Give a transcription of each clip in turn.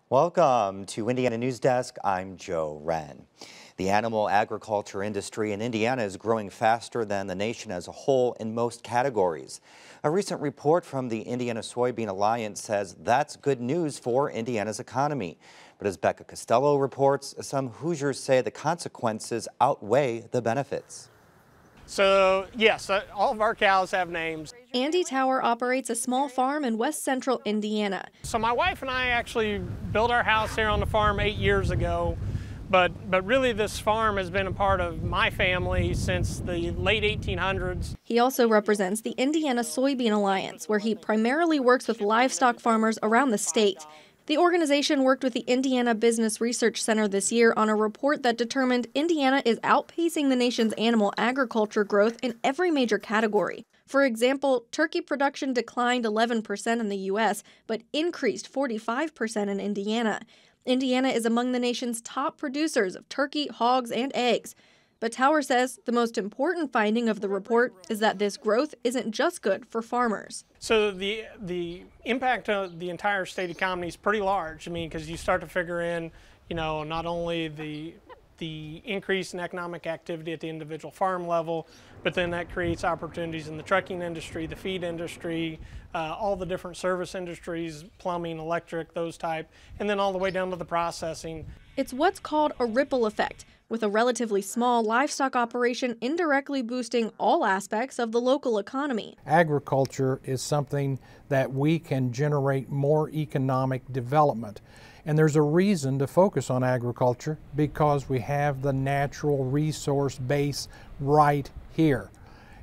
Welcome to Indiana News Desk. I'm Joe Wren. The animal agriculture industry in Indiana is growing faster than the nation as a whole in most categories. A recent report from the Indiana Soybean Alliance says that's good news for Indiana's economy. But as Becca Costello reports, some Hoosiers say the consequences outweigh the benefits. So, yes, all of our cows have names. Andy Tower operates a small farm in west central Indiana. So my wife and I actually built our house here on the farm 8 years ago, but really this farm has been a part of my family since the late 1800s. He also represents the Indiana Soybean Alliance, where he primarily works with livestock farmers around the state. The organization worked with the Indiana Business Research Center this year on a report that determined Indiana is outpacing the nation's animal agriculture growth in every major category. For example, turkey production declined 11% in the U.S., but increased 45% in Indiana. Indiana is among the nation's top producers of turkey, hogs, and eggs. But Tower says the most important finding of the report is that this growth isn't just good for farmers. So the impact of the entire state economy is pretty large. I mean, because you start to figure in, not only the increase in economic activity at the individual farm level, but then that creates opportunities in the trucking industry, the feed industry, all the different service industries, plumbing, electric, those type, and then all the way down to the processing. It's what's called a ripple effect, with a relatively small livestock operation indirectly boosting all aspects of the local economy. Agriculture is something that we can generate more economic development. And there's a reason to focus on agriculture because we have the natural resource base right here.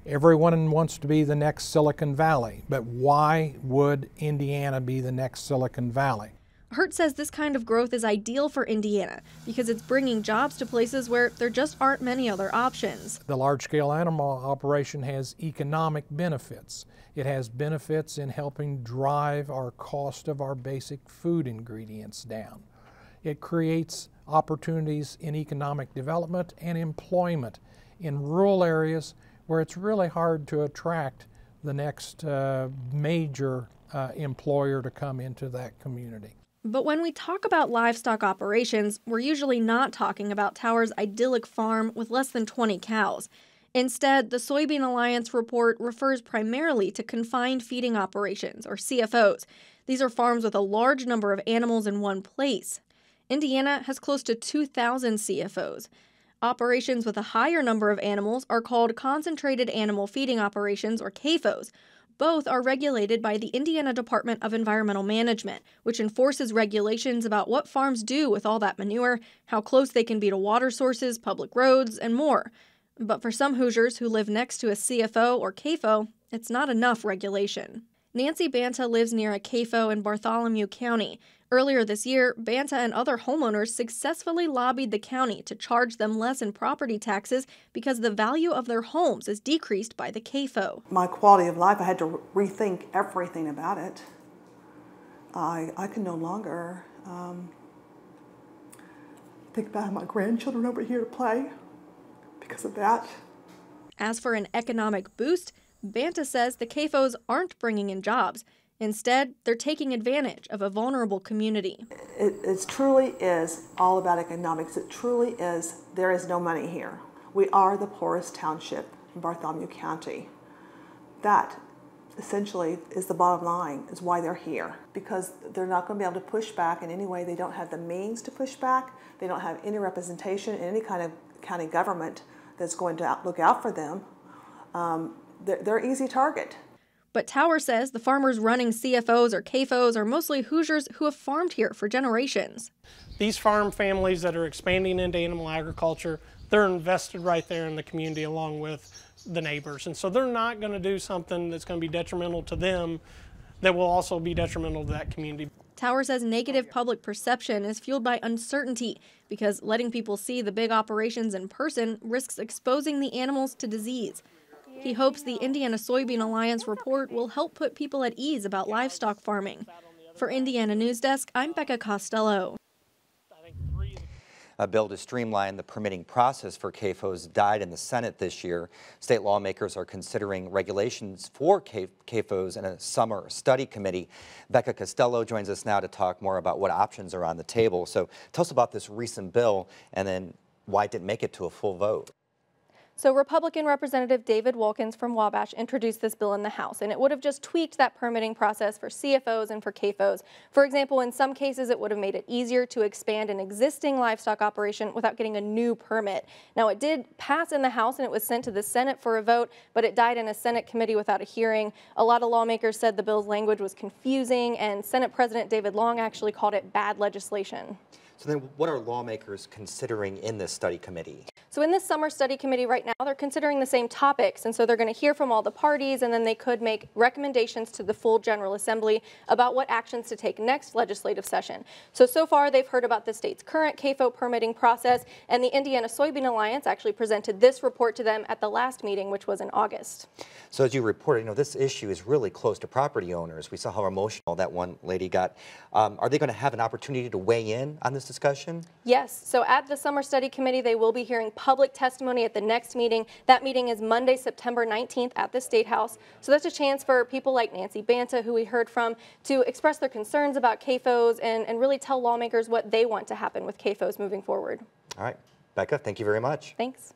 Everyone wants to be the next Silicon Valley, but why would Indiana be the next Silicon Valley? Hurt says this kind of growth is ideal for Indiana because it's bringing jobs to places where there just aren't many other options. The large-scale animal operation has economic benefits. It has benefits in helping drive our cost of our basic food ingredients down. It creates opportunities in economic development and employment in rural areas where it's really hard to attract the next major employer to come into that community. But when we talk about livestock operations, we're usually not talking about Tower's idyllic farm with less than 20 cows. Instead, the Soybean Alliance report refers primarily to confined feeding operations, or CFOs. These are farms with a large number of animals in one place. Indiana has close to 2,000 CFOs. Operations with a higher number of animals are called concentrated animal feeding operations, or CAFOs. Both are regulated by the Indiana Department of Environmental Management, which enforces regulations about what farms do with all that manure, how close they can be to water sources, public roads, and more. But for some Hoosiers who live next to a CFO or CAFO, it's not enough regulation. Nancy Banta lives near a CAFO in Bartholomew County. Earlier this year, Banta and other homeowners successfully lobbied the county to charge them less in property taxes because the value of their homes is decreased by the CAFO. My quality of life, I had to rethink everything about it. I can no longer think about my grandchildren over here to play because of that. As for an economic boost, Banta says the CAFOs aren't bringing in jobs. Instead, they're taking advantage of a vulnerable community. It truly is all about economics. It truly is, there is no money here. We are the poorest township in Bartholomew County. That essentially is the bottom line, is why they're here. Because they're not going to be able to push back in any way. They don't have the means to push back. They don't have any representation in any kind of county government that's going to look out for them. They're an easy target. But Tower says the farmers running CFOs or CAFOs are mostly Hoosiers who have farmed here for generations. These farm families that are expanding into animal agriculture, they're invested right there in the community along with the neighbors. And so they're not going to do something that's going to be detrimental to them that will also be detrimental to that community. Tower says negative public perception is fueled by uncertainty because letting people see the big operations in person risks exposing the animals to disease. He hopes the Indiana Soybean Alliance report will help put people at ease about livestock farming. For Indiana News Desk, I'm Becca Costello. A bill to streamline the permitting process for CAFOs died in the Senate this year. State lawmakers are considering regulations for CAFOs in a summer study committee. Becca Costello joins us now to talk more about what options are on the table. So tell us about this recent bill and then why it didn't make it to a full vote. So Republican Representative David Wilkins from Wabash introduced this bill in the House, and it would have just tweaked that permitting process for CFOs and for CAFOs. For example, in some cases, it would have made it easier to expand an existing livestock operation without getting a new permit. Now, it did pass in the House, and it was sent to the Senate for a vote, but it died in a Senate committee without a hearing. A lot of lawmakers said the bill's language was confusing, and Senate President David Long actually called it bad legislation. So then what are lawmakers considering in this study committee? So in this summer study committee right now, they're considering the same topics, and so they're going to hear from all the parties, and then they could make recommendations to the full General Assembly about what actions to take next legislative session. So far they've heard about the state's current CAFO permitting process, and the Indiana Soybean Alliance actually presented this report to them at the last meeting, which was in August. So as you reported, this issue is really close to property owners. We saw how emotional that one lady got. Are they going to have an opportunity to weigh in on this discussion? Yes. So at the summer study committee, they will be hearing public testimony at the next meeting. That meeting is Monday, September 19th at the State House. So that's a chance for people like Nancy Banta, who we heard from, to express their concerns about CAFOs and really tell lawmakers what they want to happen with CAFOs moving forward. All right. Becca, thank you very much. Thanks.